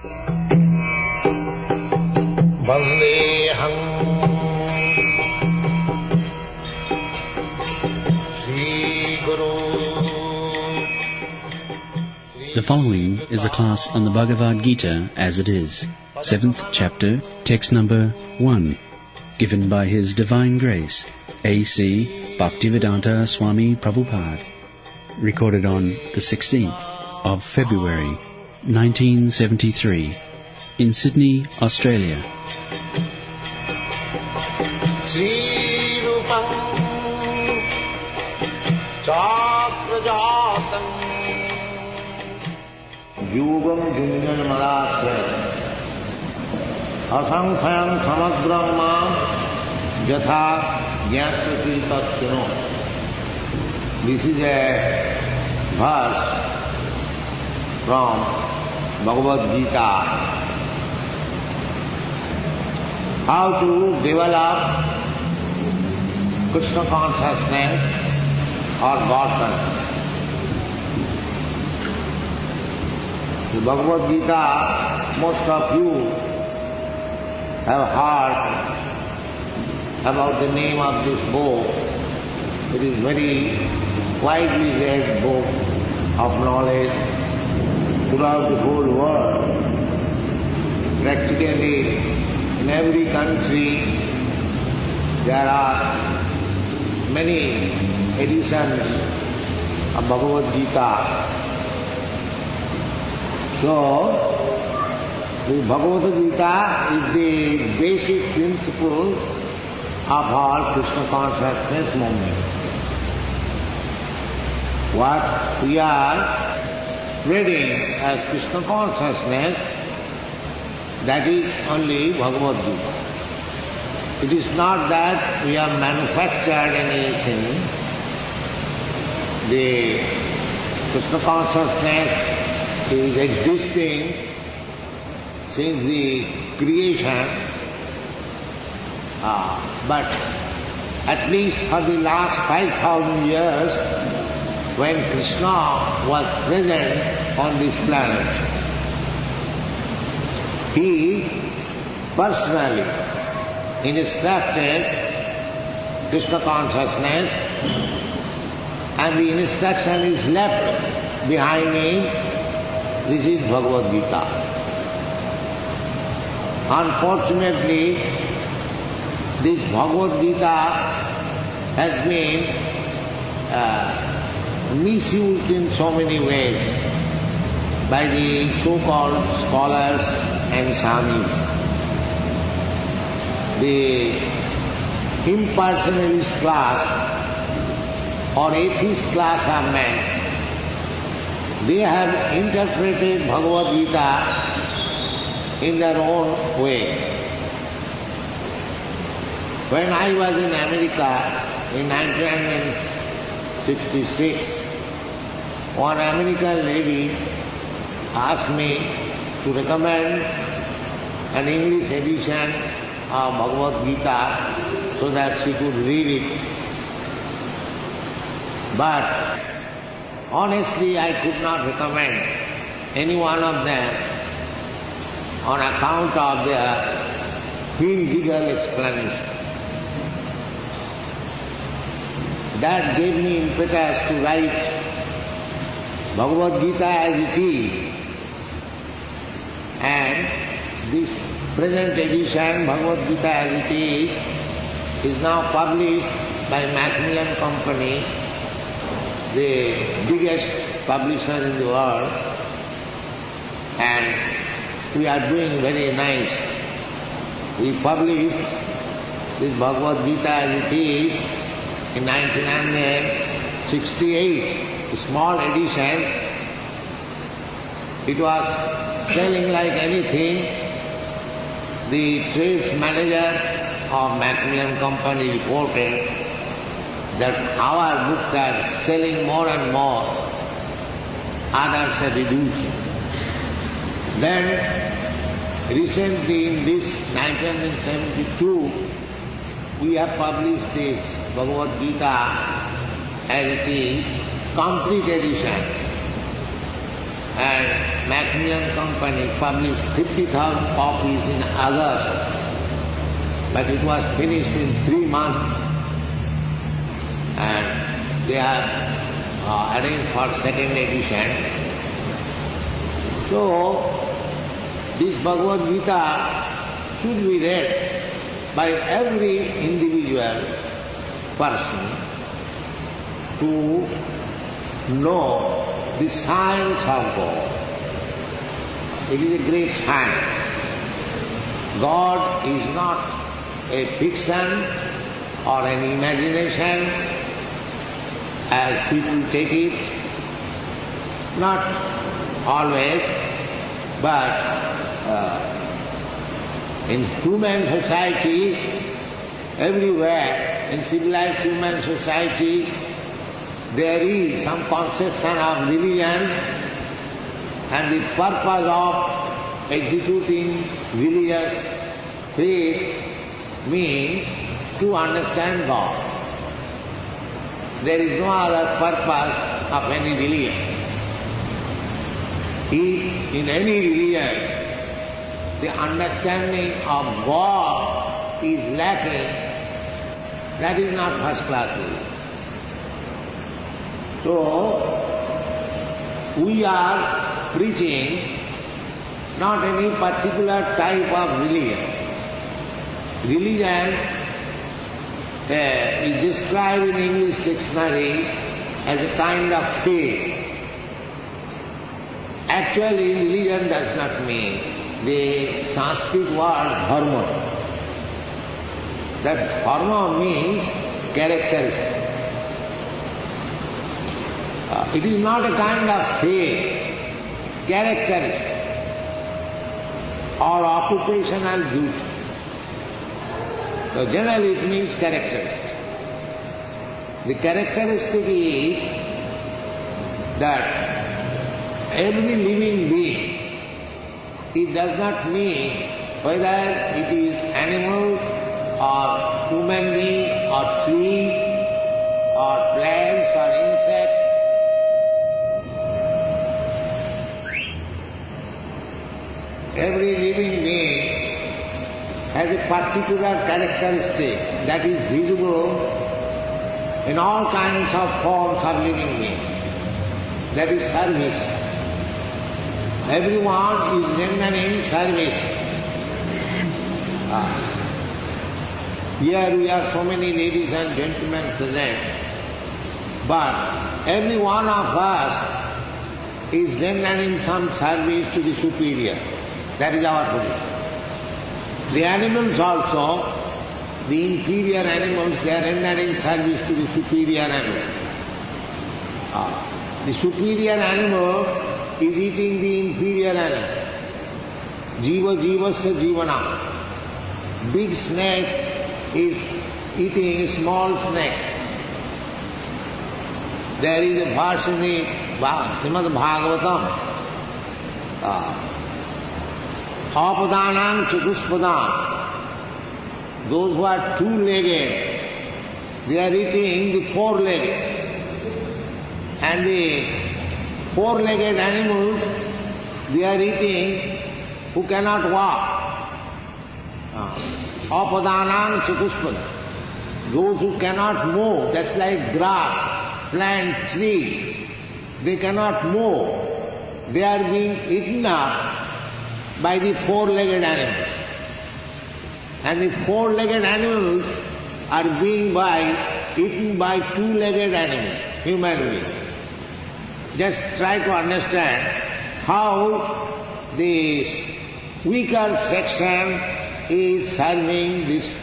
Vandeham Shri Guru. The following is a class on the Bhagavad-gītā as it is, 7th chapter, text number 1, given by His Divine Grace, A.C. Bhaktivedanta Swami Prabhupada, recorded on the 16th of February, 1973, in Sydney, Australia. Sri Rupam Chakrajatam Yugam Junjan Malasre Asangsayam Samagrama Yatha Gyasasi Tatchuno. This is a verse from Bhagavad-gītā. How to develop Krishna consciousness or God consciousness. The Bhagavad-gītā, most of you have heard about the name of this book. It is very widely read book of knowledge throughout the whole world. Practically in every country there are many editions of Bhagavad-gītā. So, the Bhagavad-gītā is the basic principle of our Krishna consciousness movement. What we are spreading as Krishna consciousness, that is only Bhagavad-gītā. It is not that we have manufactured anything. The Krishna consciousness is existing since the creation, but at least for the last 5,000 years, when Krishna was present on this planet, he personally instructed Krishna consciousness, and the instruction is left behind me. This is Bhagavad-gītā. Unfortunately, this Bhagavad-gītā has been misused in so many ways by the so-called scholars and swamis. The impersonalist class or atheist class of men, they have interpreted Bhagavad-gītā in their own way. When I was in America in 1966, one American lady asked me to recommend an English edition of Bhagavad-gītā so that she could read it. But honestly, I could not recommend any one of them on account of their whimsical explanation. That gave me impetus to write Bhagavad-gītā as it is, and this present edition, Bhagavad-gītā as it is now published by Macmillan Company, the biggest publisher in the world, and we are doing very nice. We published this Bhagavad-gītā as it is in 1968, a small edition. It was selling like anything. The sales manager of Macmillan Company reported that our books are selling more and more, others are reducing. Then recently in this 1972, we have published this Bhagavad-gītā as it is, complete edition. And Macmillan Company published 50,000 copies in August, but it was finished in 3 months, and they have arranged for second edition. So, this Bhagavad-gītā should be read by every individual person to know the science of God. It is a great science. God is not a fiction or an imagination as people take it, not always, but in human society, everywhere, in civilized human society, there is some conception of religion, and the purpose of executing religious faith means to understand God. There is no other purpose of any religion. If in any religion the understanding of God is lacking, that is not first class religion. So, we are preaching not any particular type of religion. Religion is described in English dictionary as a kind of faith. Actually, religion does not mean the Sanskrit word dharma. That dharma means characteristic. It is not a kind of faith, characteristic or occupational duty. So generally it means characteristic. The characteristic is that every living being, it does not mean whether it is animal or human being or trees or plants or insects. Every living being has a particular characteristic that is visible in all kinds of forms of living beings. That is service. Everyone is rendering service. Here we are so many ladies and gentlemen present, but every one of us is rendering some service to the superior. That is our position. The animals also, the inferior animals, they are rendering service to the superior animal. The superior animal is eating the inferior animal. Jiva jivasya jivanam. Big snake is eating a small snake. There is a verse in the Shrimad Bhagavatam. Apadanam chatuspadam. Those who are two-legged, they are eating the four-legged. And the four-legged animals, they are eating who cannot walk. Apadanam chatuspadam. Those who cannot move, just like grass, plant, trees, they cannot move. They are being eaten up by the four-legged animals. And the four-legged animals are being eaten by two-legged animals, human beings. Just try to understand how the weaker section is serving this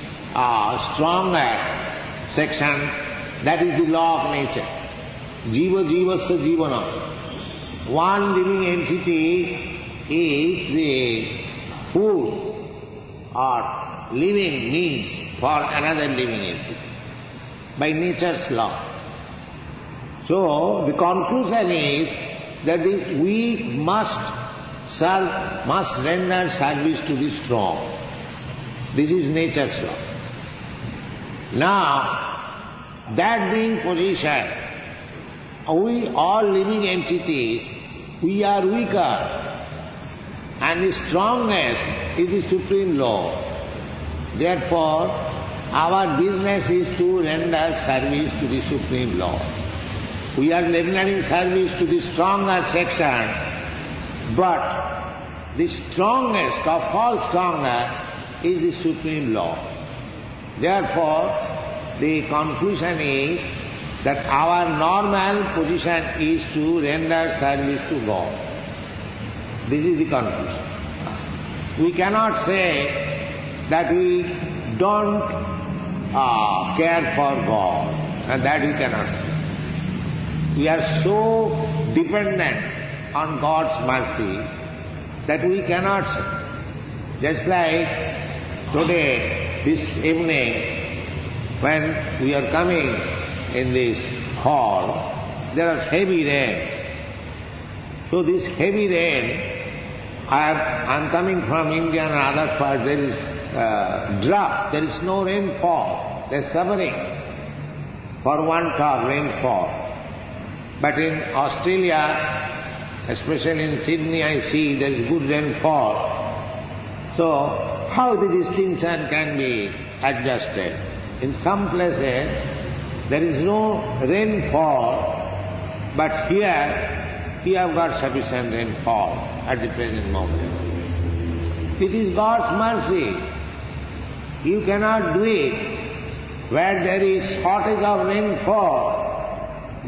stronger section, that is the law of nature. Jiva jivasya jivanam. One living entity is the food or living means for another living entity by nature's law. So the conclusion is that the weak must render service to the strong. This is nature's law. Now, that being positioned, we all living entities, we are weaker. and the strongest is the Supreme Law. Therefore, our business is to render service to the Supreme Law. We are rendering service to the stronger section, but the strongest of all stronger is the Supreme Law. Therefore, the conclusion is that our normal position is to render service to God. This is the conclusion. We cannot say that we don't care for God, and that we cannot say. We are so dependent on God's mercy that we cannot say. Just like today, this evening, when we are coming in this hall, there was heavy rain. So this heavy rain, I am coming from India and other parts, there is drought, there is no rainfall, they are suffering for want of rainfall. But in Australia, especially in Sydney, I see there is good rainfall. So how the distinction can be adjusted? In some places there is no rainfall, but here we have got sufficient rainfall at the present moment. It is God's mercy. You cannot do it. Where there is shortage of rainfall,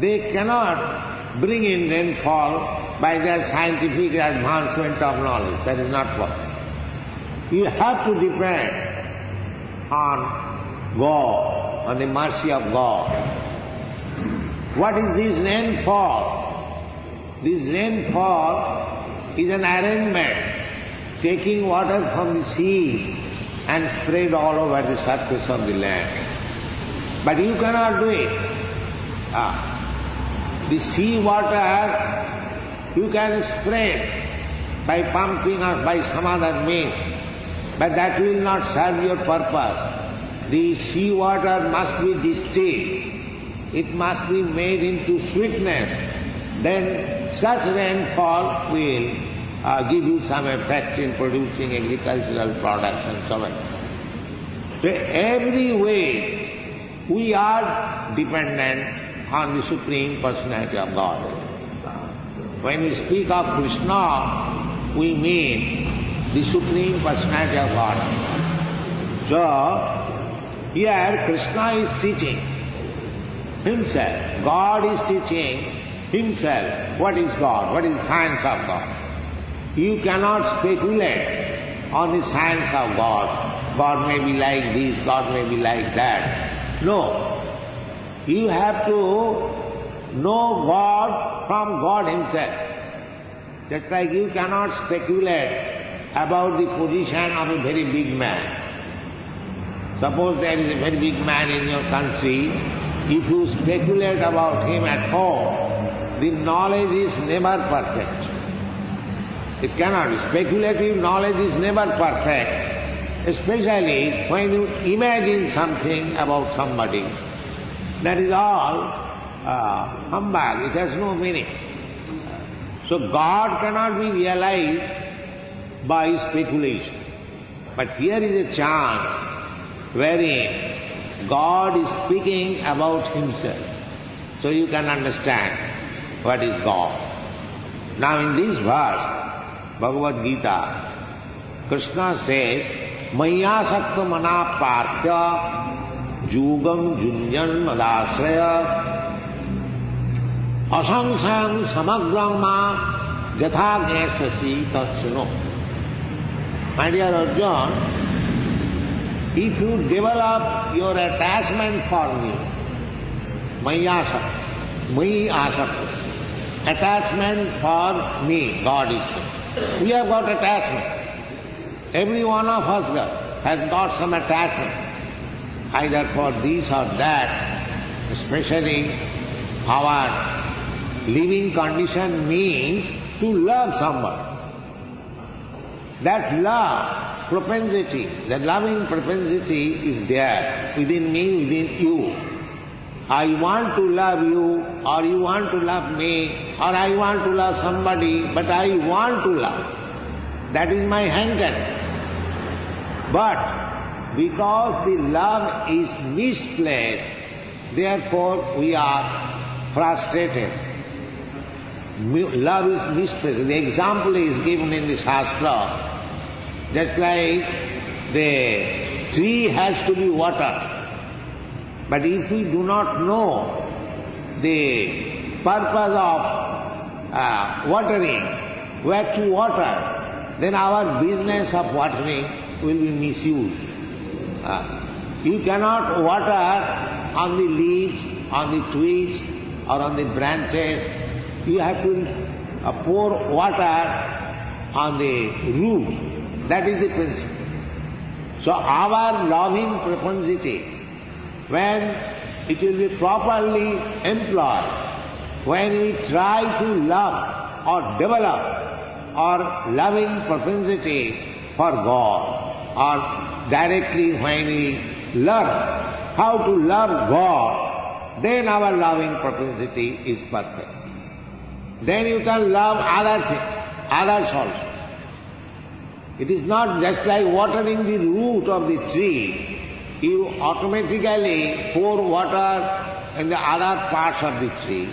they cannot bring in rainfall by their scientific advancement of knowledge. That is not possible. You have to depend on God, on the mercy of God. What is this rainfall? This rainfall is an arrangement, taking water from the sea and spread all over the surface of the land. But you cannot do it. The sea water you can spread by pumping or by some other means, but that will not serve your purpose. The sea water must be distilled. It must be made into sweetness. Then such rainfall will give you some effect in producing agricultural products and so on. So every way we are dependent on the Supreme Personality of God. When we speak of Krishna, we mean the Supreme Personality of God. So, here Krishna is teaching Himself. God is teaching Himself. What is God? What is the science of God? You cannot speculate on the science of God. God may be like this, God may be like that. No. You have to know God from God Himself. Just like you cannot speculate about the position of a very big man. Suppose there is a very big man in your country, if you speculate about him at home, the knowledge is never perfect. It cannot be. Speculative knowledge is never perfect, especially when you imagine something about somebody. That is all humbug, it has no meaning. So God cannot be realized by speculation. But here is a chance wherein God is speaking about Himself. So you can understand what is God. Now in this verse, Bhagavad-gītā, Krishna says, Maya sakta mana partya yugam junyan madasraya asangsang samagrang ma jatha gnesasi tatsuno. My dear Arjuna, if you develop your attachment for me, Maya asakta, attachment for me, God is saying. We have got attachment. Every one of us has got some attachment, either for this or that. Especially our living condition means to love someone. That love, propensity, the loving propensity is there within me, within you. I want to love you, or you want to love me, or I want to love somebody, but I want to love. That is my hankering. But because the love is misplaced, therefore we are frustrated. Love is misplaced. The example is given in the Shastra. Just like the tree has to be watered. But if we do not know the purpose of watering, where to water, then our business of watering will be misused. You cannot water on the leaves, on the twigs, or on the branches. You have to pour water on the root. That is the principle. So our loving propensity, when it will be properly employed, when we try to love or develop our loving propensity for God, or directly when we learn how to love God, then our loving propensity is perfect. Then you can love others also. It is not just like watering the root of the tree. You automatically pour water in the other parts of the tree,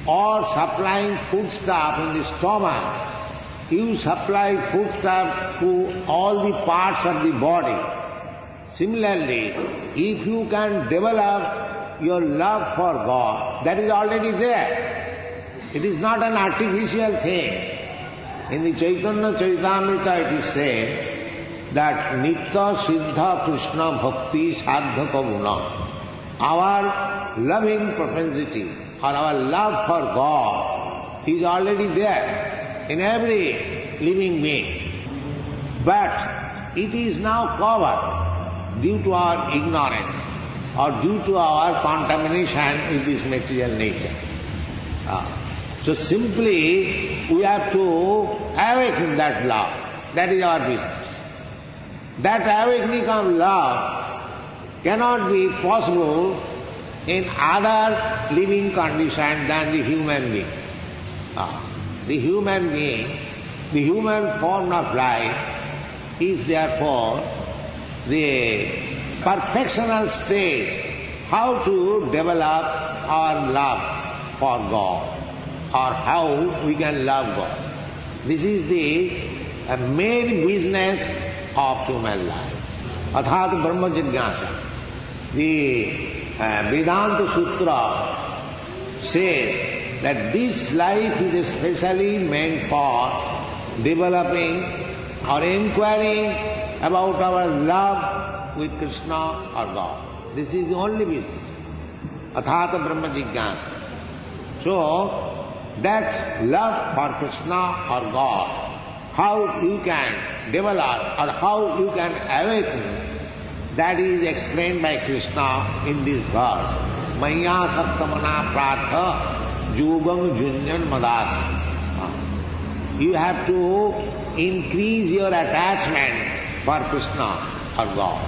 or supplying foodstuff in the stomach. You supply foodstuff to all the parts of the body. Similarly, if you can develop your love for God, that is already there. It is not an artificial thing. In the Chaitanya Charitamrita it is said that Nitya Siddha Krishna Bhakti Sadhaka Guna. Our loving propensity or our love for God is already there in every living being. But it is now covered due to our ignorance or due to our contamination with this material nature. So simply we have to awaken that love. That is our business. That awakening of love cannot be possible in other living condition than the human being. The human being, the human form of life is therefore the perfectional state how to develop our love for God, or how we can love God. This is the main business of human life. Athat Brahma Jigyasa. The Vedanta Sutra says that this life is especially meant for developing or inquiring about our love with Krishna or God. This is the only business. Athat Brahma Jigyasa. So, that love for Krishna or God, how you can develop or how you can awaken, that is explained by Krishna in this verse. Maya Sattamana Pratha Yugam Junyan Madas. You have to increase your attachment for Krishna or God.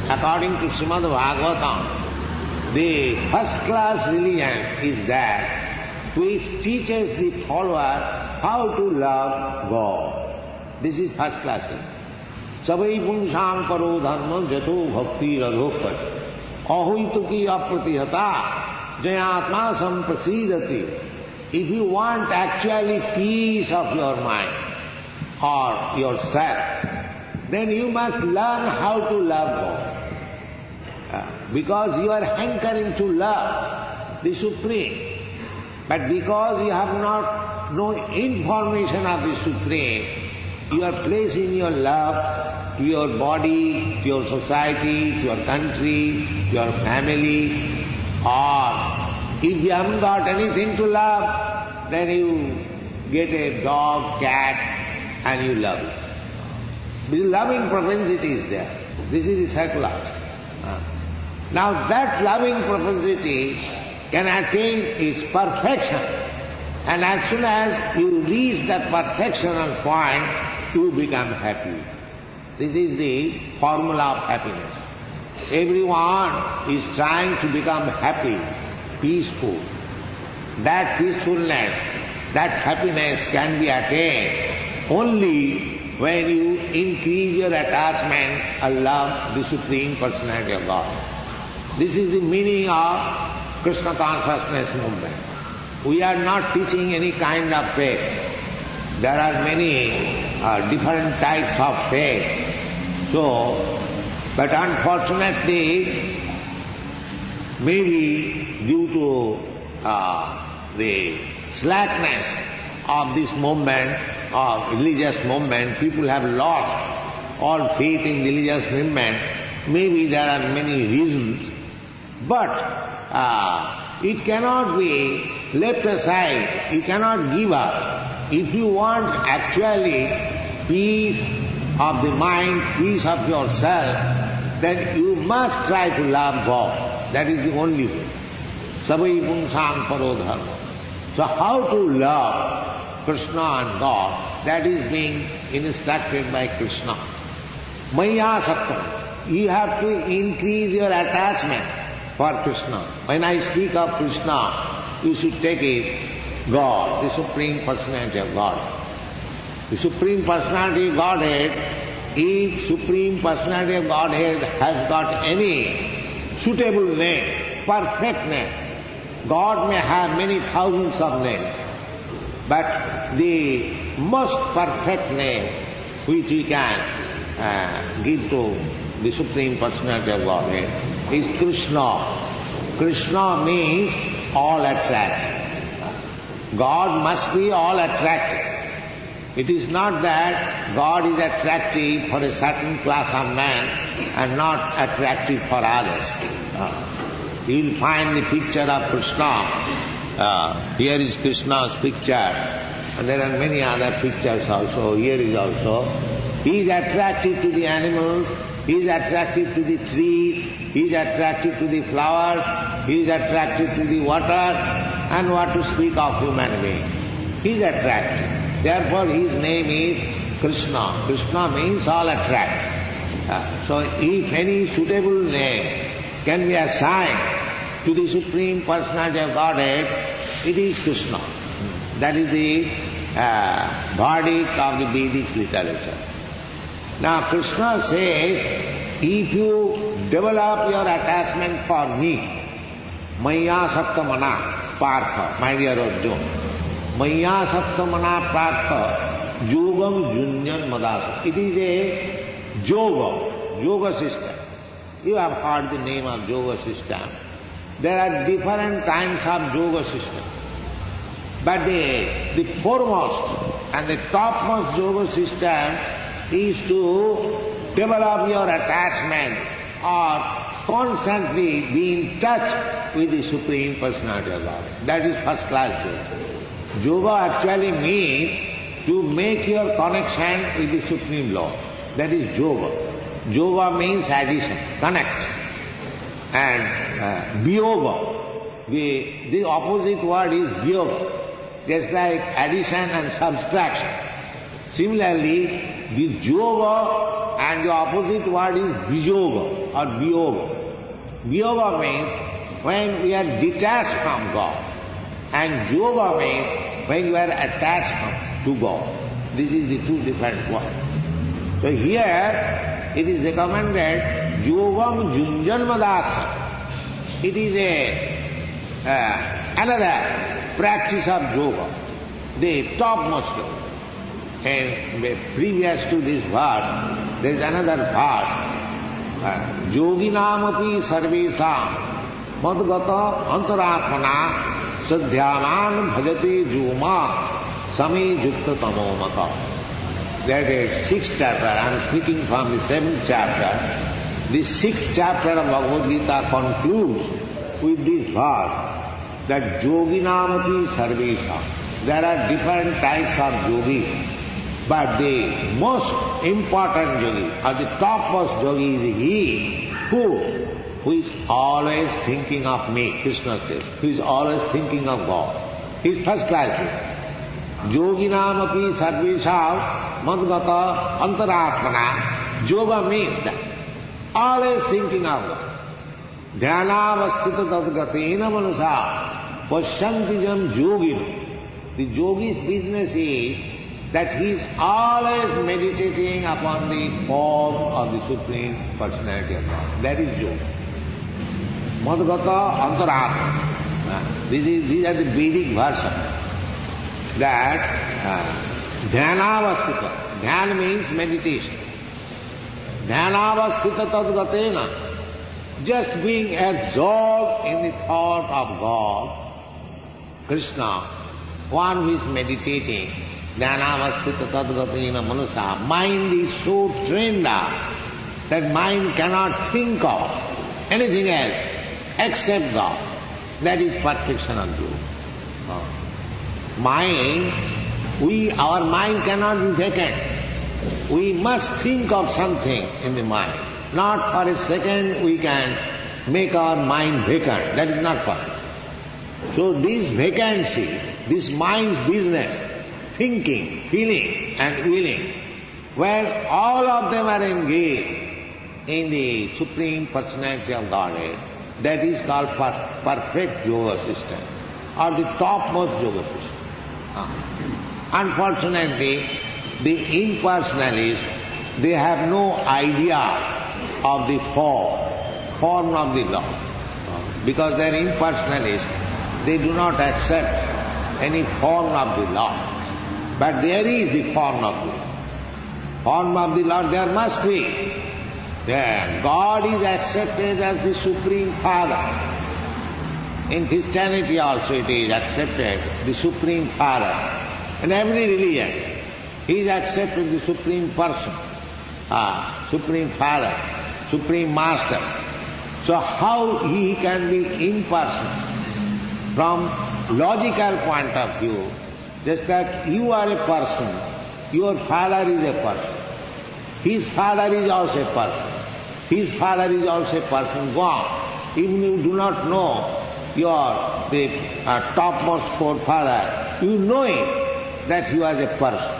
According to Shrimad Bhagavatam, the first class religion is that which teaches the follower how to love God. This is first class. Savai punsham paro dharma jato bhakti radhopat ahuituki apratihata jayatma samprasidati. If you want actually peace of your mind or yourself, then you must learn how to love God. Because you are hankering to love the Supreme. But because you have not no information of the Supreme, you are placing your love to your body, to your society, to your country, to your family, or if you haven't got anything to love, then you get a dog, cat, and you love it. The loving propensity is there. This is the psychology. Now that loving propensity can attain its perfection, and as soon as you reach that perfectional point, you become happy. This is the formula of happiness. Everyone is trying to become happy, peaceful. That peacefulness, that happiness can be attained only when you increase your attachment and love the Supreme Personality of God. This is the meaning of Krishna consciousness movement. We are not teaching any kind of faith. There are many different types of faith. But unfortunately, maybe due to the slackness of this movement, of religious movement, people have lost all faith in religious movement. Maybe there are many reasons, but it cannot be left aside. You cannot give up. If you want actually peace of the mind, peace of yourself, then you must try to love God. That is the only way. Savai punsam paro dharma. So how to love Krishna and God, that is being instructed by Krishna. Maya saktam. You have to increase your attachment for Krishna. When I speak of Krishna, you should take it God, the Supreme Personality of God. The Supreme Personality of Godhead, if Supreme Personality of Godhead has got any suitable name, perfect name, God may have many thousands of names, but the most perfect name which we can give to the Supreme Personality of Godhead is Krishna. Krishna means all attractive. God must be all attractive. It is not that God is attractive for a certain class of man and not attractive for others. You will find the picture of Krishna. Here is Krishna's picture, and there are many other pictures also. Here is also. He is attractive to the animals, he is attractive to the trees, he is attractive to the flowers, he is attractive to the water, and what to speak of human being. He is attractive. Therefore his name is Krishna. Krishna means all attractive. So if any suitable name can be assigned to the Supreme Personality of Godhead, it is Krishna. That is the verdict of the Vedic literature. Now Krishna says, if you develop your attachment for me, Maya Saptamana Partha, my dear Arjuna, Maya Saptamana Partha Yogam Junyan Madasa. It is a yoga system. You have heard the name of yoga system. There are different kinds of yoga system. But the foremost and the topmost yoga system is to develop your attachment or constantly be in touch with the Supreme Personality of God. That is first class yoga. Yoga actually means to make your connection with the Supreme Lord. That is yoga. Yoga means addition, connect. And viyoga, the opposite word is viyoga. Just like addition and subtraction. Similarly, the yoga and the opposite word is viyoga or viyoga. Viyoga means when we are detached from God. And yoga means when you are attached to God. This is the two different words. So here it is recommended yogam junjan madasa. It is another practice of yoga, the topmost yoga. And previous to this verse, there is another verse. Yoginamapi sarvesam madgata antaratmana sadhyaman bhajate juma sami jukta tamo mata. That is 6th chapter. I am speaking from the 7th chapter. The 6th chapter of Bhagavad-gītā concludes with this verse that yoginamapi sarvesam. There are different types of yogis. But the most important yogi, or the topmost yogi, is he who is always thinking of me, Krishna says, who is always thinking of God. He is first class yogi. Yoginamapi sarvesam madgata antaratmana. Yoga means that always thinking of God. Dhyanavastita tadgatena manasa pasyanti jam yogina. The yogi's business is that he is always meditating upon the form of the Supreme Personality of God. That is yoga. Madhgata antaratma. These are the Vedic version. That dhyanavastita. Dhyan means meditation. Dhyanavastita tadgatena. Just being absorbed in the thought of God, Krishna, one who is meditating, dhyanavastita tadgatena manasa, mind is so trained up that mind cannot think of anything else except God. That is perfection of yoga. Mind, our mind cannot be vacant. We must think of something in the mind. Not for a second we can make our mind vacant. That is not possible. So this vacancy, this mind's business, thinking, feeling and willing, when all of them are engaged in the Supreme Personality of Godhead, that is called perfect yoga system or the topmost yoga system. Unfortunately, the impersonalists, they have no idea of the form of the law. Because they are impersonalists, they do not accept any form of the law. But there is the form of the law. Form of the law there must be. There, God is accepted as the Supreme Father. In Christianity also it is accepted, the Supreme Father. In every religion, He is accepted the Supreme Person, Supreme Father, Supreme Master. So how He can be impersonal? From logical point of view, just that you are a person, your father is a person, his father is also a person, his father is also a person, go on. Even you do not know the topmost forefather, you know it, that he was a person.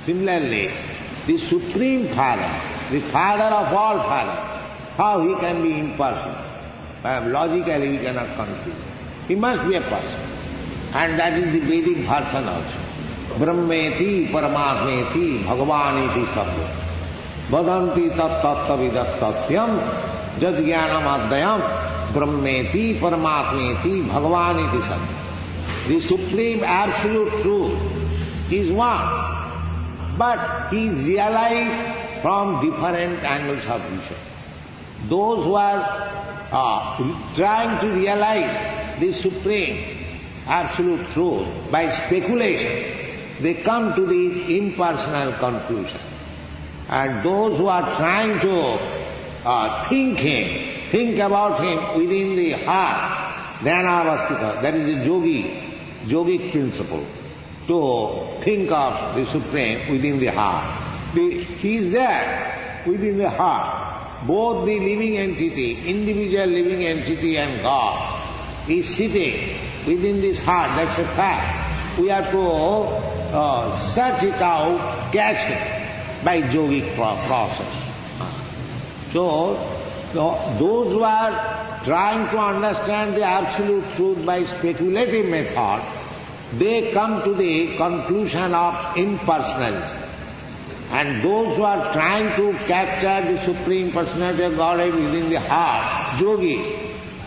Similarly, the Supreme Father, the Father of all fathers, how he can be impersonal? Logically we cannot conclude. He must be a person. And that is the Vedic version also. Brahmeti Paramatmeti Bhagavaniti Sabda. Vadanti tat tattavidastatyam jajjnanam adhyam Brahmeti Paramatmeti Bhagavaniti Sabda. The Supreme Absolute Truth is one, but he is realized from different angles of vision. Those who are trying to realize the Supreme Absolute Truth by speculation, they come to the impersonal conclusion. And those who are trying to think about Him within the heart, dhyanavastita, that is a yogic principle, to think of the Supreme within the heart. He is there within the heart. Both the living entity, individual living entity and God is sitting within this heart. That's a fact. We have to search it out, catch it by yogic process. So, those who are trying to understand the absolute truth by speculative method, they come to the conclusion of impersonalism. And those who are trying to capture the Supreme Personality of Godhead within the heart, yogis,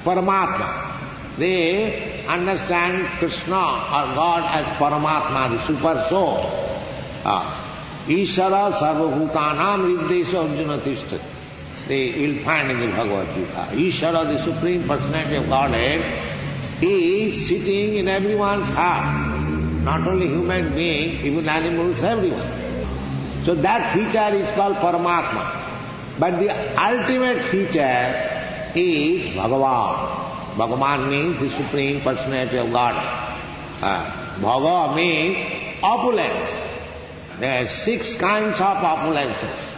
Paramatma, they understand Krishna or God as Paramatma, the Super Soul. Ishara sarvabhutanam riddesha arjuna tishthat. They will find in the Bhagavad-gītā. Ishara, the Supreme Personality of Godhead, He is sitting in everyone's heart. Not only human beings, even animals, everyone. So that feature is called Paramatma. But the ultimate feature is Bhagavan. Bhagavan means the Supreme Personality of God. Bhaga means opulence. There are 6 kinds of opulences.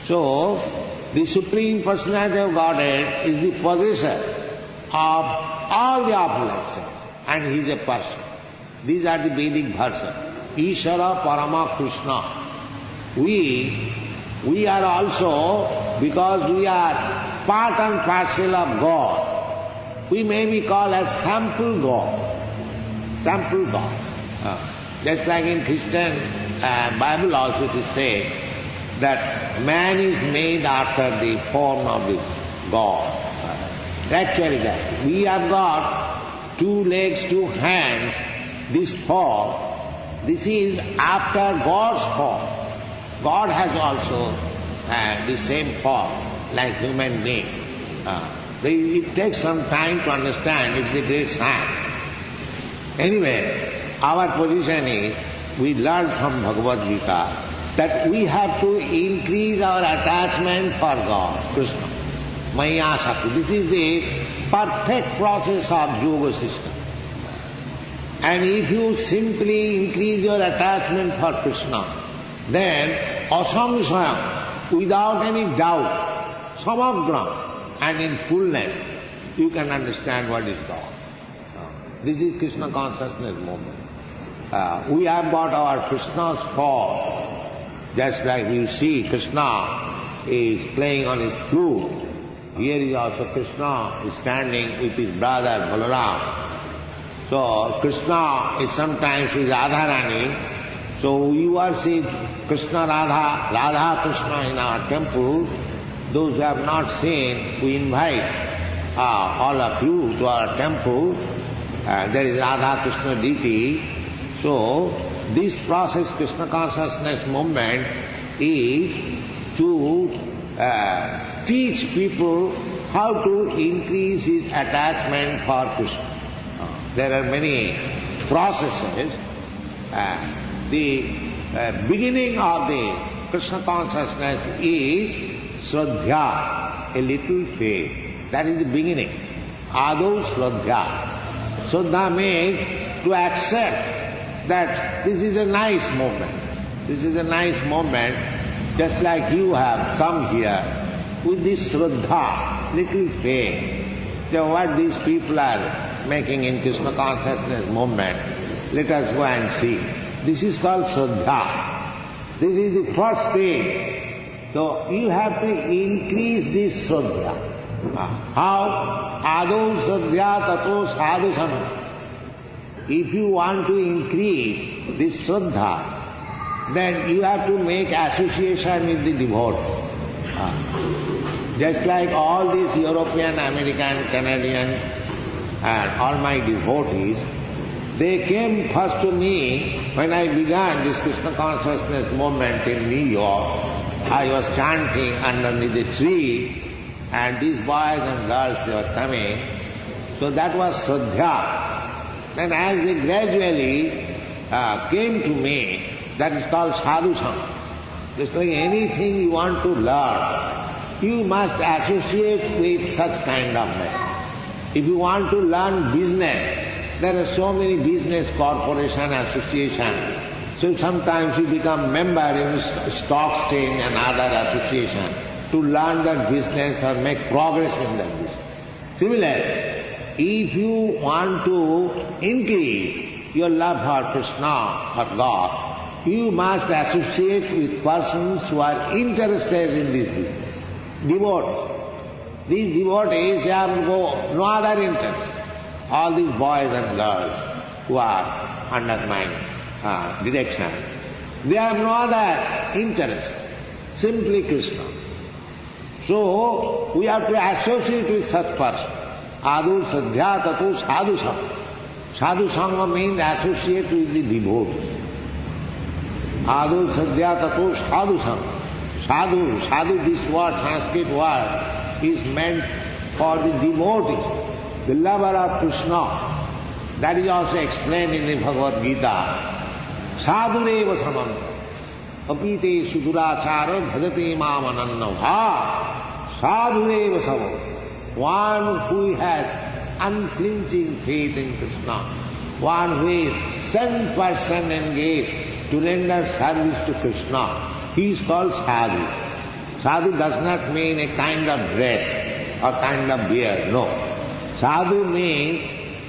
So, the Supreme Personality of Godhead is the possessor of all the opulences, and He is a person. These are the Vedic version. Ishara Parama Krishna. We are also, because we are part and parcel of God, we may be called as sample God. Sample God. Just like in Christian Bible also it is said that man is made after the form of the God. Actually that. We have got 2 legs, 2 hands, this form. This is after God's form. God has also the same form like human being. It takes some time to understand, it's a great science. Anyway, our position is, we learn from Bhagavad-gītā that we have to increase our attachment for God, Krishna. Maya Sakti. This is the perfect process of yoga system. And if you simply increase your attachment for Krishna, then asamsayam, without any doubt, samagram, and in fullness, you can understand what is God. This is Krishna consciousness movement. We have got our Krishna's form. Just like you see Krishna is playing on his flute. Here is also Krishna is standing with his brother Balaram. So Krishna is sometimes with Radharani. So we worship Krishna Radha, Radha Krishna in our temple. Those who have not seen, we invite all of you to our temple. There is Radha Krishna deity. So this process, Krishna consciousness movement, is to teach people how to increase his attachment for Krishna. There are many processes. The beginning of the Krishna consciousness is Shraddha, a little faith. That is the beginning. Ado Shraddha. Shraddha means to accept that this is a nice moment. This is a nice moment. Just like you have come here with this Shraddha, little faith. So what these people are making in Krishna consciousness movement, let us go and see. This is called Shraddha. This is the first stage. So you have to increase this Shraddha. How? Ado Shraddha tato sadhusam. If you want to increase this Shraddha, then you have to make association with the devotee. Just like all these European, American, Canadian and all my devotees, they came first to me when I began this Krishna consciousness movement in New York. I was chanting underneath the tree and these boys and girls, they were coming. So that was Shraddha. Then as they gradually came to me, that is called sadhu sangha. Just like anything you want to learn, you must associate with such kind of men. If you want to learn business, there are so many business corporation, association. So sometimes you become member in stock exchange and other association to learn that business or make progress in that business. Similarly, if you want to increase your love for Krishna or God, you must associate with persons who are interested in this business. Devotees. These devotees, they have no other interest. All these boys and girls who are under my direction, they have no other interest, simply Krishna. So, we have to associate with such person. Adu sadhya tatu sadhu sangha. Sadhu sangha means associate with the devotees. Adu sadhya tatu sadhu sangha. Sadhu, this word, Sanskrit word, is meant for the devotees, the lover of Krishna. That is also explained in the Bhagavad-gītā. Sadhureva samanta. Apite suduracharo bhajate mam anannava. Sadhureva samanta. One who has unflinching faith in Krishna. One who is 100% engaged to render service to Krishna. He is called sadhu. Sadhu does not mean a kind of dress or kind of beard, no. Sadhu means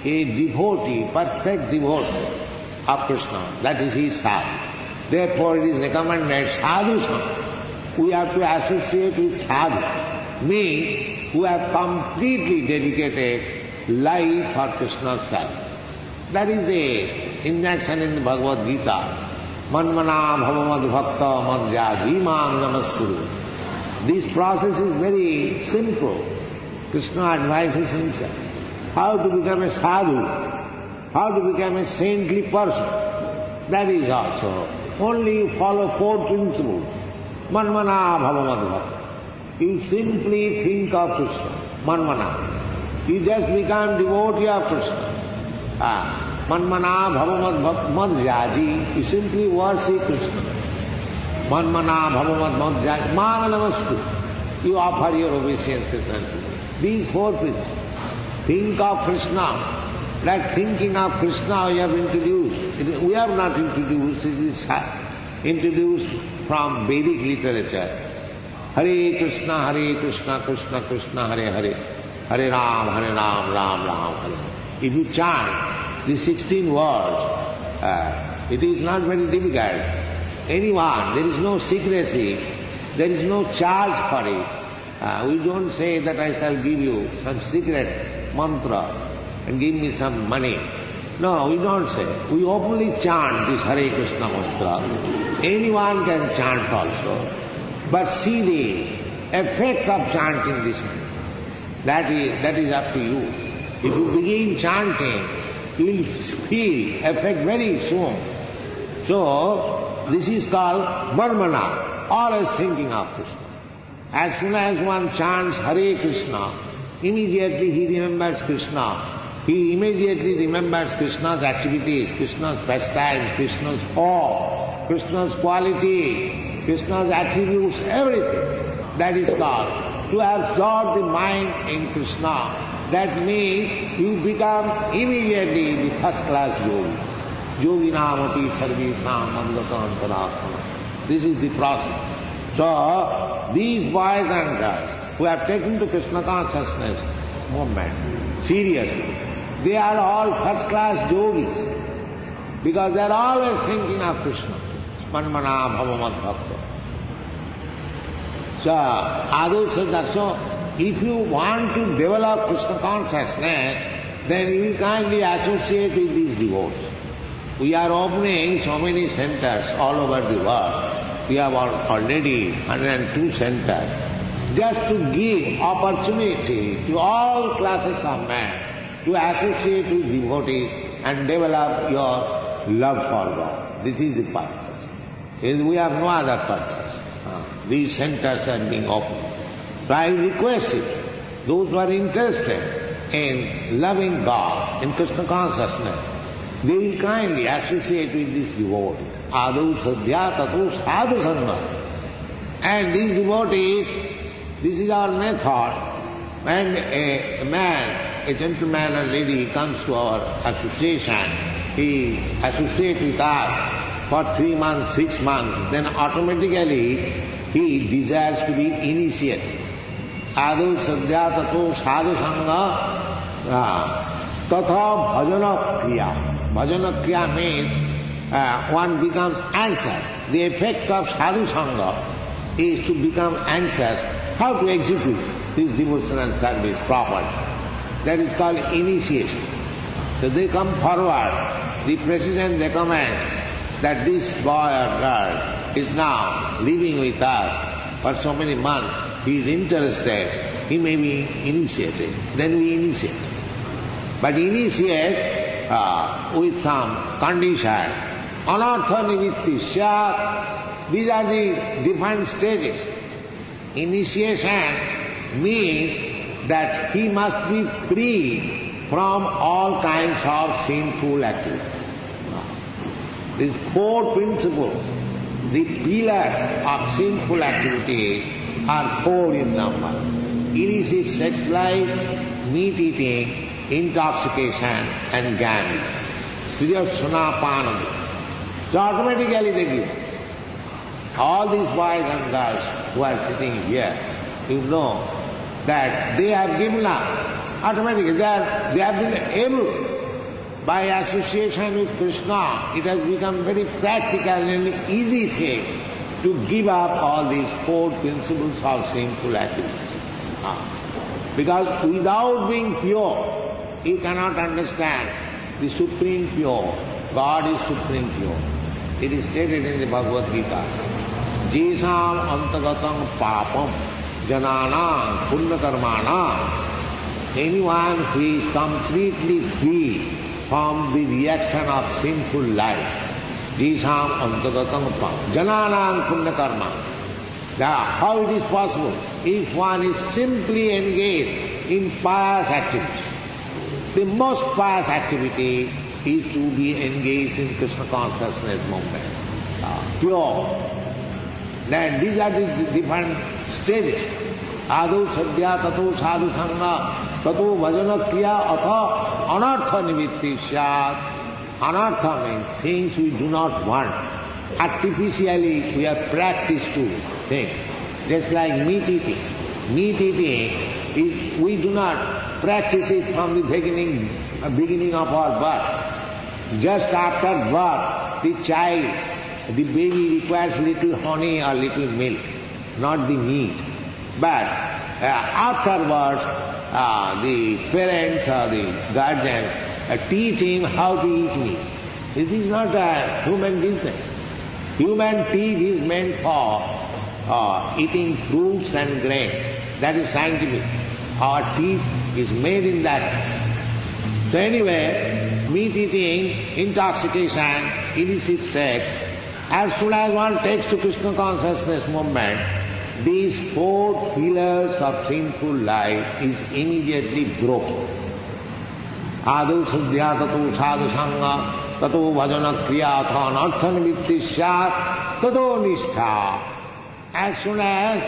a devotee, perfect devotee of Krishna. That is his sadhu. Therefore it is recommended sadhu sangha. We have to associate with sadhu, means who have completely dedicated life for Krishna's service. That is injunction in the Bhagavad-gītā. Manmana bhavamad bhakta madhyaji mam namaskuru. This process is very simple. Krishna advises himself how to become a sadhu, how to become a saintly person. That is also. Only you follow 4 principles. Manmana bhavamad bhakta. You simply think of Krishna. Manmana. You just become devotee of Krishna. Manmana bhavamad madhyaji. You simply worship Krishna. Manmana bhavamad madhyaji. Mangalamastu. You offer your obeisances unto him. These 4 principles. Think of Krishna. Like thinking of Krishna we have introduced. We have not introduced. It is introduced from Vedic literature. Hare Krishna, Krishna Krishna, Hare Hare. Hare Ram, Ram Ram, Hare. If you chant these 16 words, it is not very difficult. Anyone, there is no secrecy, there is no charge for it. We don't say that I shall give you some secret mantra and give me some money. No, we don't say. We openly chant this Hare Krishna mantra. Anyone can chant also. But see the effect of chanting this mantra. That is up to you. If you begin chanting, you will feel effect very soon. So, this is called Varmana, always thinking of Krishna. As soon as one chants Hare Krishna, immediately he remembers Krishna. He immediately remembers Krishna's activities, Krishna's pastimes, Krishna's form, Krishna's quality, Krishna's attributes, everything. That is called to absorb the mind in Krishna. That means you become immediately the first-class yogi. Yoginam api sarvesam amgatam. This is the process. So, these boys and girls who have taken to Krishna consciousness movement seriously, they are all first-class yogis because they are always thinking of Krishna. Manmana bhavamad bhakta. So, Adu Siddha, so if you want to develop Krishna consciousness, then you will kindly associate with these devotees. We are opening so many centers all over the world. We have already 102 centers just to give opportunity to all classes of men to associate with devotees and develop your love for God. This is the purpose. We have no other purpose. These centers are being opened. So I request you, those who are interested in loving God, in Krishna consciousness, they will kindly associate with these devotees. Adu sadhya tato sadhu sangha. And these devotees, this is our method. When a man, a gentleman or lady comes to our association, he associates with us for 3 months, 6 months, then automatically he desires to be initiated. Adu sadhya tato sadhu sangha tatha bhajana kriya. Bhajana kriya means one becomes anxious. The effect of sadhu sangha is to become anxious how to execute this devotional service properly. That is called initiation. So they come forward. The president recommends that this boy or girl is now living with us for so many months. He is interested. He may be initiated. Then we initiate. But initiate with some condition. Anartha nivitti sya. These are the different stages. Initiation means that he must be free from all kinds of sinful activities. These 4 principles, the pillars of sinful activity, are 4 in number. Illicit sex life, meat eating, intoxication and gambling. Srila Panam. So automatically they give. All these boys and girls who are sitting here, you know that they have given up. Automatically they have been able, by association with Krishna, it has become very practical and easy thing to give up all these 4 principles of sinful activities. Because without being pure, you cannot understand the supreme pure, God is supreme pure. It is stated in the Bhagavad-gītā. Jēsāṁ antagatam pāpam janānāṁ punya karmānāṁ. Anyone who is completely free from the reaction of sinful life. Jēsāṁ antagatam pāpam janānāṁ punya karma. How it is possible? If one is simply engaged in pious activity. The most pious activity is to be engaged in Krishna consciousness movement. Pure. Then these are the different stages. Ādau sadhya tato sadhu sangha tato bhajana kriya atha anartha nivitti syat. Anartha means things we do not want. Artificially we are practiced to things. Just like meat eating. Meat eating is, we do not practice it from the beginning of our birth. Just after birth, the child, the baby requires little honey or little milk, not the meat. But afterwards, the parents or the guardians teach him how to eat meat. This is not a human business. Human teeth is meant for eating fruits and grain. That is scientific. Our teeth is made in that. So anyway, meat eating, intoxication, illicit sex, as soon as one takes to Krishna consciousness movement, these four pillars of sinful life is immediately broken. Ādau sadhya tato sadhu sangha tato bhajana kriya atha anartha nivitti syat tato nishtha. As soon as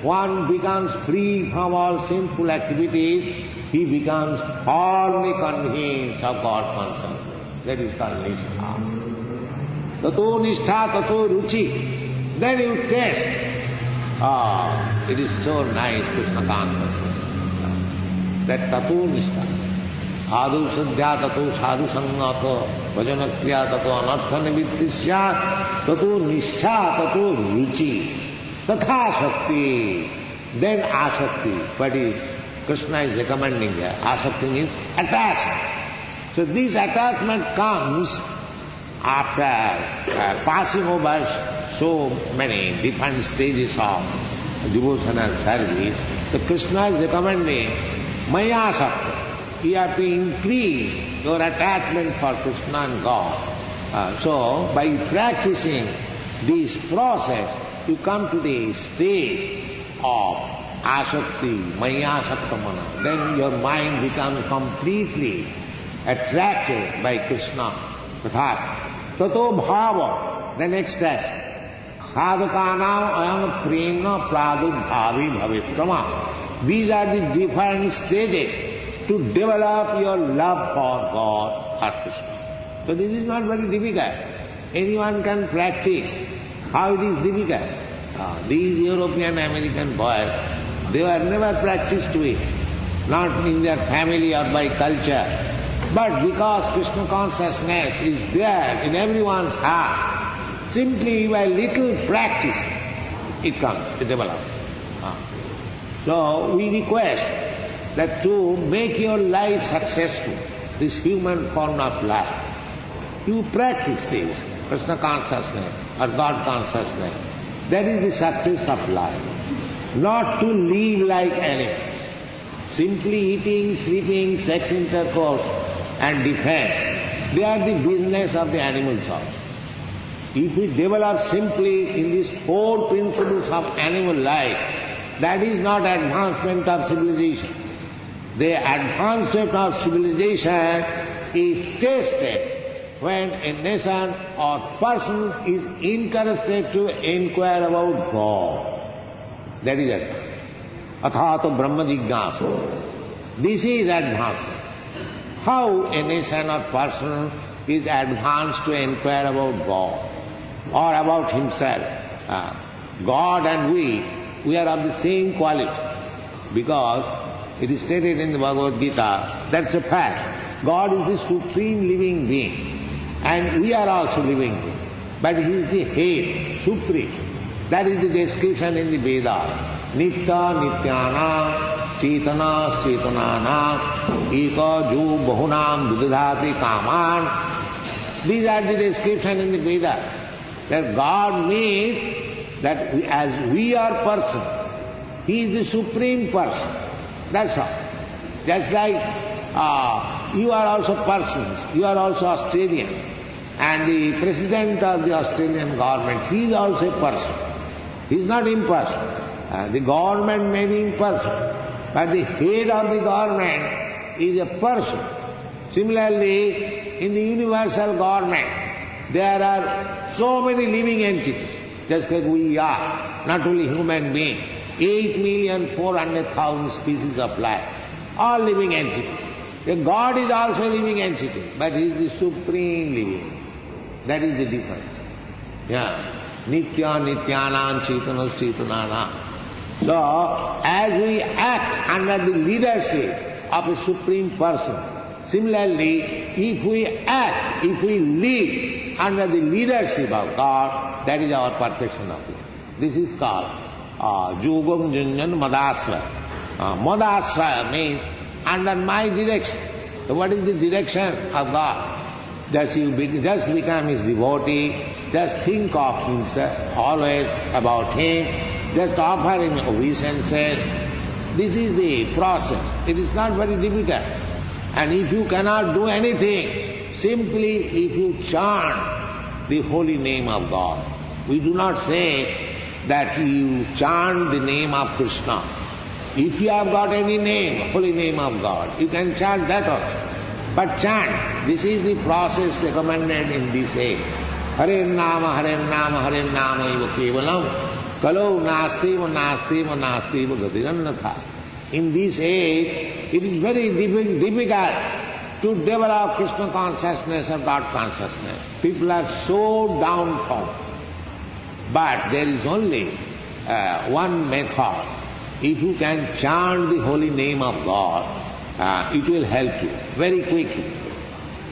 one becomes free from all sinful activities, he becomes firmly convinced of God consciousness. That is called nishtha. Tato nishtha, tato ruchi. Then you taste. It is so nice, Krishna consciousness. That tato nishtha. Ādau sadhya tato sadhu sangha bhajana kriya tato anartha nivitti syat tato nishtha tato ruchi. Tatha Shakti, then Asakti. What is Krishna is recommending here? Asakti means attachment. So this attachment comes after passing over so many different stages of devotional service. So Krishna is recommending Maya Sakti. You have to increase your attachment for Krishna and God. So by practicing this process, you come to the stage of asakti, maya saktamana. Then your mind becomes completely attracted by Krishna. Tato bhava, the next test. Sadhakanam ayam premna pradubhavi bhavitrama. These are the different stages to develop your love for God or Krishna. So this is not very difficult. Anyone can practice. How it is difficult? These European American boys, they were never practiced to it, not in their family or by culture. But because Krishna consciousness is there in everyone's heart, simply by little practice, it comes, it develops. So we request that to make your life successful, this human form of life, you practice this, Krishna consciousness or God consciousness. That is the success of life. Not to live like animals, simply eating, sleeping, sex intercourse and defense. They are the business of the animals also. If we develop simply in these four principles of animal life, that is not advancement of civilization. The advancement of civilization is tasted when a nation or person is interested to inquire about God. That is advancement. Athato Brahma Jignasu. This is advancement. How a nation or person is advanced to inquire about God or about himself. God and we are of the same quality, because it is stated in the Bhagavad-gītā, that's a fact. God is the supreme living being. And we are also living beings. But he is the head, supreme. That is the description in the Vedas. Nitya nityana cetana cetanana eka jo bahunam vidadhati kaman These are the description in the Vedas. That God means that as we are person, He is the supreme person. That's all. Just like you are also persons, you are also Australian. And the president of the Australian government, he is also a person. He is not impersonal. The government may be impersonal, but the head of the government is a person. Similarly, in the universal government, there are so many living entities, just like we are, not only human beings, 8,400,000 species of life, all living entities. The God is also a living entity, but He is the supreme living. That is the difference. Yeah. Nitya nityanam chaitana chaitananam. So, as we act under the leadership of a supreme person, similarly, if we live under the leadership of God, that is our perfection of life. This is called Yogam Junjan Madasraya. Madasraya means under my direction. So what is the direction of God? Just become His devotee, just think of Himself, always about Him, just offer Him obeisances. This is the process. It is not very difficult. And if you cannot do anything, simply if you chant the holy name of God. We do not say that you chant the name of Krishna. If you have got any name, holy name of God, you can chant that also. But chant, this is the process recommended in this age. Hare Nama, Hare Nama, Hare Nama eva kevalam, kalau nastiva, nastiva, nastiva gadirannatha. In this age, it is very difficult to develop Krishna consciousness or God consciousness. People are so downtrodden. But there is only one method. If you can chant the holy name of God, it will help you very quickly.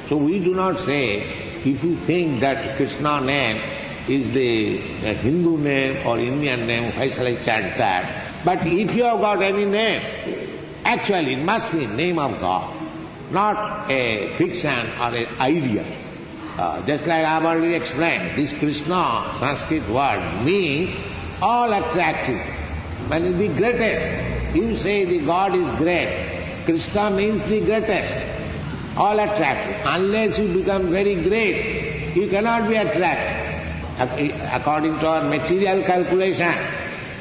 So we do not say, if you think that Krishna name is the Hindu name or Indian name, why shall I chant that? But if you have got any name, actually it must be name of God, not a fiction or an idea. Just like I have already explained, this Krishna, Sanskrit word, means all attractive. When it is the greatest, you say the God is great. Krishna means the greatest, all attractive. Unless you become very great, you cannot be attractive. According to our material calculation,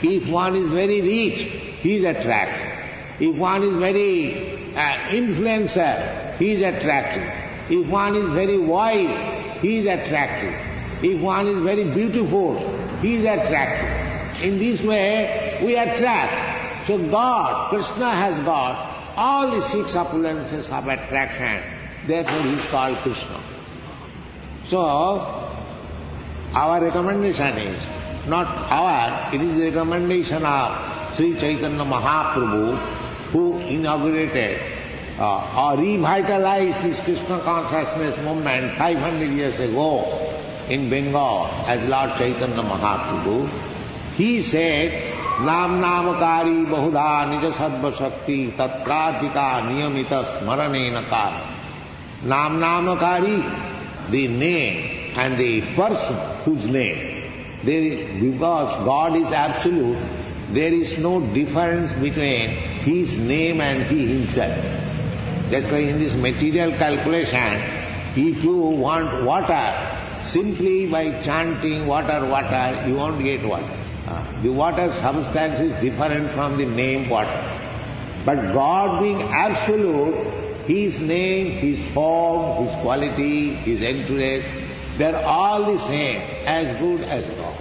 if one is very rich, he is attractive. If one is very influencer, he is attractive. If one is very wise, he is attractive. If one is very beautiful, he is attractive. In this way, we attract. So God, Krishna has got all the six opulences of attraction. Therefore, he is called Krishna. So, our recommendation is, not our, it is the recommendation of Sri Chaitanya Mahaprabhu, who inaugurated or revitalized this Krishna consciousness movement 500 years ago in Bengal as Lord Chaitanya Mahaprabhu. He said, Nam Namakari Bahuda Nija Sattva Shakti Tatrapika Niyamita Smaranena Kara. Nam Namakari, the name and the person whose name. Because God is absolute, there is no difference between His name and He Himself. Just like in this material calculation, if you want water, simply by chanting water, water, you won't get water. The water substance is different from the name water. But God being absolute, His name, His form, His quality, His entourage, they are all the same, as good as God.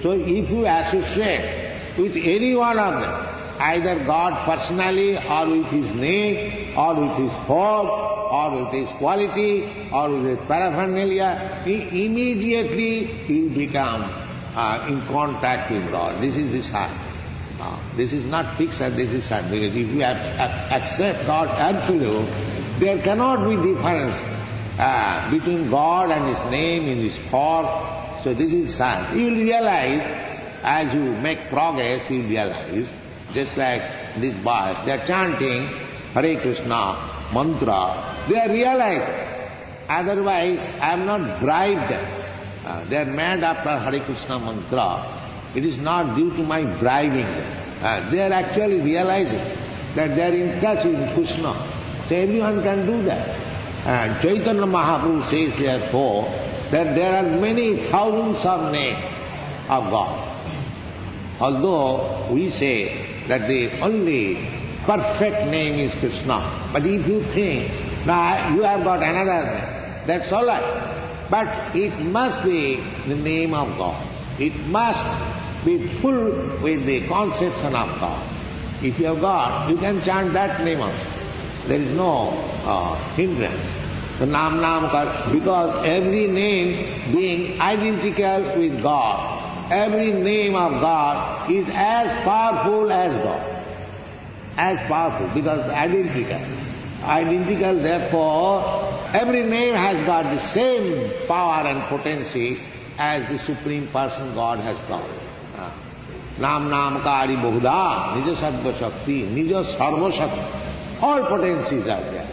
So if you associate with any one of them, either God personally or with His name or with His form or with His quality or with His paraphernalia, immediately He will become in contact with God. This is the sign. This is not fixed, this is sign. Because if you accept God absolute, there cannot be difference between God and His name in His form. So this is sign. You will realize, as you make progress, you will realize, just like these boys, they are chanting Hare Krishna mantra, they are realizing. Otherwise, I have not bribed them. They are mad after Hare Krishna mantra. It is not due to my bribing them. They are actually realizing that they are in touch with Krishna. So everyone can do that. And Chaitanya Mahaprabhu says therefore that there are many thousands of names of God. Although we say that the only perfect name is Krishna. But if you think, now you have got another name, that's all right. But it must be the name of God. It must be full with the conception of God. If you have God, you can chant that name also. There is no hindrance. The Nam, because every name being identical with God, every name of God is as powerful as God. As powerful, because identical. Identical, therefore, every name has got the same power and potency as the Supreme Person God has got. Nam Kari Bahuda, Nija Sattva Shakti, Nija Sarva Shakti. All potencies are there.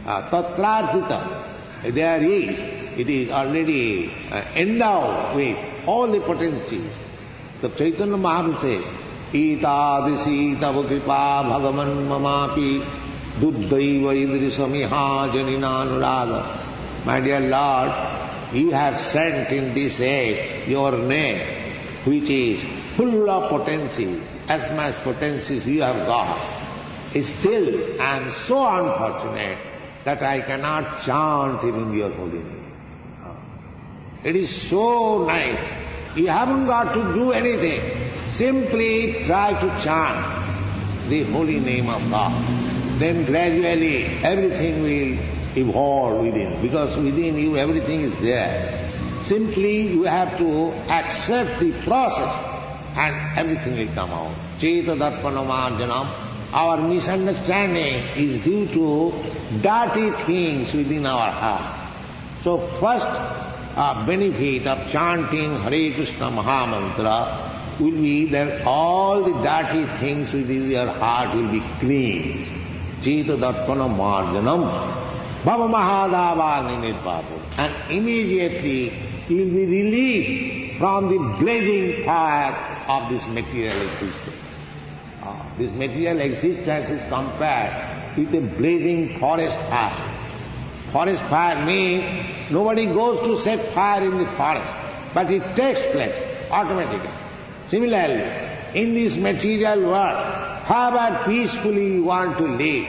Tatrarpita, there is, it is already endowed with all the potencies. The Chaitanya Mahaprabhu says, Itadisi tava kripa bhagavan mamapi duddhaiva idrisamiha janinanuraga. My dear Lord, you have sent in this age your name, which is full of potency, as much potencies you have got. Still, I am so unfortunate that I cannot chant even your holy name. It is so nice. You haven't got to do anything. Simply try to chant the holy name of God. Then gradually everything will evolve within, because within you everything is there. Simply you have to accept the process and everything will come out. Cheta darpanamarjanam. Our misunderstanding is due to dirty things within our heart. So first benefit of chanting Hare Krishna Mahamantra will be that all the dirty things within your heart will be cleansed. Cheta darpana marjanam bhava mahadavagni nirvapam. And immediately you will be released from the blazing fire of this material existence. This material existence is compared with a blazing forest fire. Forest fire means nobody goes to set fire in the forest, but it takes place automatically. Similarly, in this material world, however peacefully you want to live,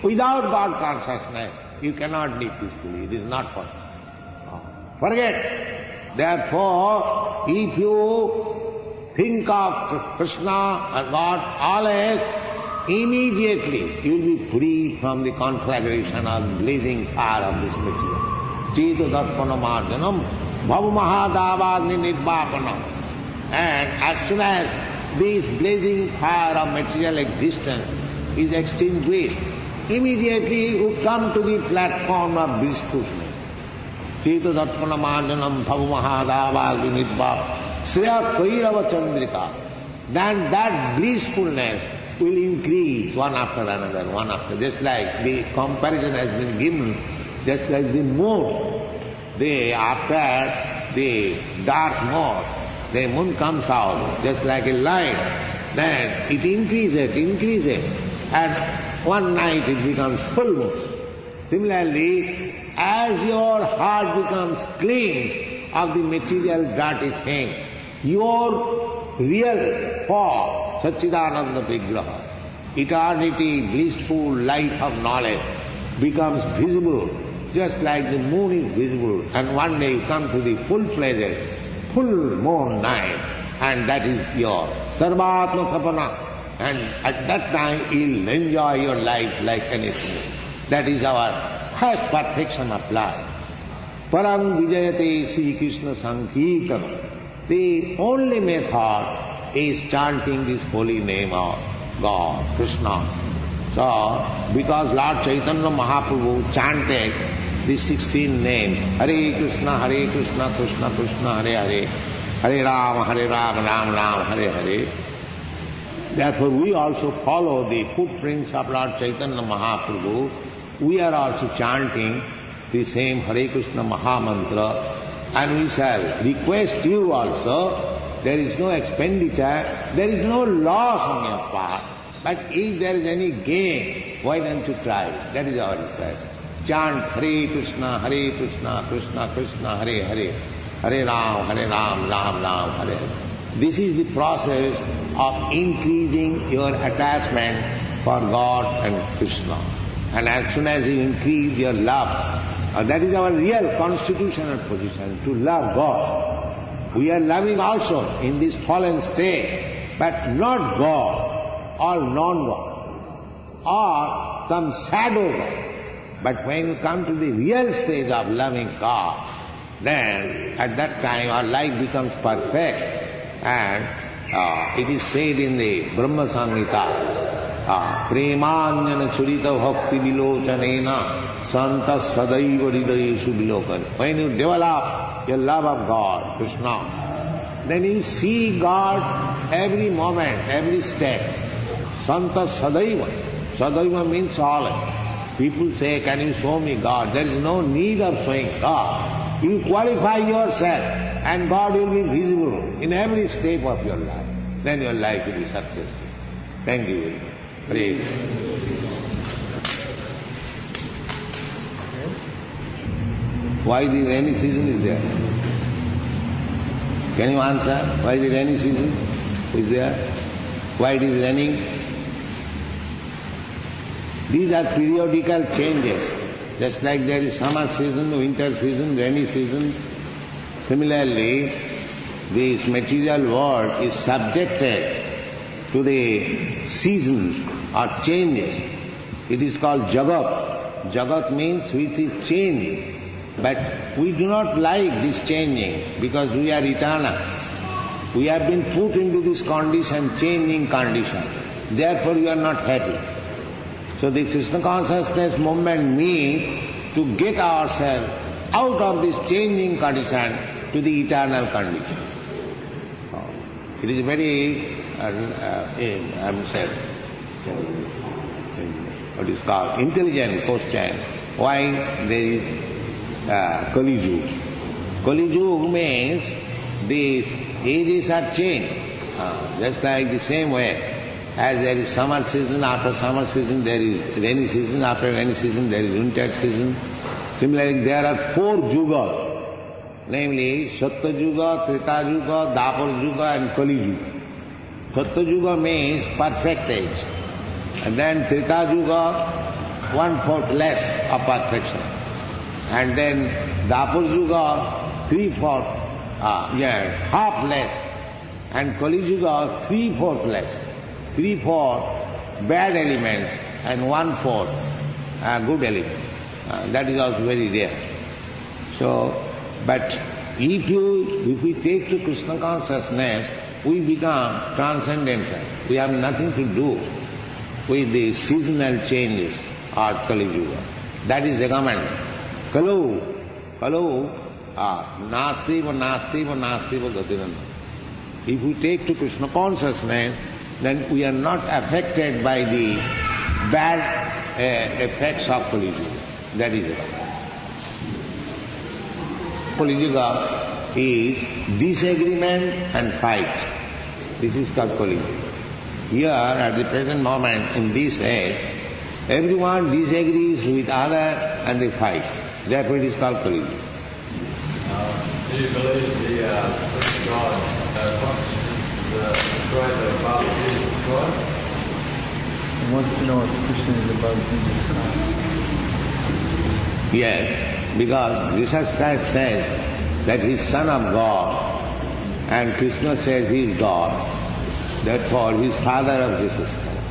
without God consciousness, you cannot live peacefully. It is not possible. Forget. Therefore, if you think of Krishna and God always, immediately you will be free from the conflagration of blazing fire of this material. Cheta darpana marjanam bhava mahadavagni nirvapanam. And as soon as this blazing fire of material existence is extinguished, immediately you come to the platform of blissfulness. Cheta darpana marjanam bhava mahadavagni nirvapanam. Sriya Kairava Chandrika, then that blissfulness will increase one after another, one after, just like the comparison has been given, just like the moon. After the dark moon, the moon comes out just like a light, then it increases, and one night it becomes full moon. Similarly, as your heart becomes clean of the material dirty thing, your real form, Satchidananda Vigraha, eternity, blissful light of knowledge becomes visible, just like the moon is visible. And one day you come to the full-fledged, full moon night, and that is your Sarvatma Sapana. And at that time you'll enjoy your life like anything. That is our highest perfection of life. Param Vijayate Sri Krishna Sankirtanam. The only method is chanting this holy name of God, Krishna. So, because Lord Chaitanya Mahaprabhu chanted these 16 names, Hare Krishna, Krishna Krishna, Hare Hare, Hare Rama, Ram Ram, Hare Hare. Therefore we also follow the footprints of Lord Chaitanya Mahaprabhu. We are also chanting the same Hare Krishna Mahamantra, and we shall request you also. There is no expenditure, there is no loss on your part, but if there is any gain, why don't you try? That is our request. Chant Hare Krishna, Krishna Krishna, Hare Hare, Hare Ram, Ram Ram, Hare Hare. This is the process of increasing your attachment for God and Krishna. And as soon as you increase your love, that is our real constitutional position, to love God. We are loving also in this fallen state, but not God or non-God or some shadow God. But when you come to the real stage of loving God, then at that time our life becomes perfect. And it is said in the Brahma Samhita, Premanyana Churita Bhakti Vilochanena Santa Sadaiva Hridayeshu Vilokan. When you develop your love of God, Krishna, then you see God every moment, every step. Santa Sadaiva. Sadaiva means always. People say, can you show me God? There is no need of showing God. You qualify yourself and God will be visible in every step of your life. Then your life will be successful. Thank you very much. Pray. Why the rainy season is there? Can you answer? Why the rainy season is there? Why it is raining? These are periodical changes. Just like there is summer season, winter season, rainy season. Similarly, this material world is subjected to the seasons or changes. It is called Jagat. Jagat means which is changing. But we do not like this changing because we are eternal. We have been put into this condition, changing condition. Therefore we are not happy. So the Krishna consciousness movement means to get ourselves out of this changing condition to the eternal condition. It is very, what is called intelligent question. Why there is Kali Yuga? Kali Yuga means these ages are changed. Just like the same way as there is summer season, after summer season there is rainy season, after rainy season there is winter season. Similarly, there are 4 yugas, namely Satya Yuga, Treta Yuga, Dapur Yuga and Kali Yuga. Satya Yuga means perfect age. And then Treta Yuga, 1/4 less of perfection. And then Dapur Yuga, 3/4, half less. And Kali Yuga, 3/4 less. 3/4 bad elements and 1/4 good elements. That is also very rare. So, but if we take to Krishna consciousness, we become transcendental. We have nothing to do with the seasonal changes or Kali Yuga. That is the commandment. Kalu, nasti va gatinam. If we take to Krishna consciousness, then we are not affected by the bad effects of Kali Yuga. That is it. Kali Yuga is disagreement and fight. This is called Kali Yuga. Here, at the present moment, in this age, everyone disagrees with other and they fight. Therefore it is called Kali Yuga. Do you believe the God functions the greater above Jesus Christ? He wants to know if Krishna is above Jesus Christ. Yes, because Jesus Christ says that he is Son of God and Krishna says he is God. Therefore he is Father of Jesus Christ.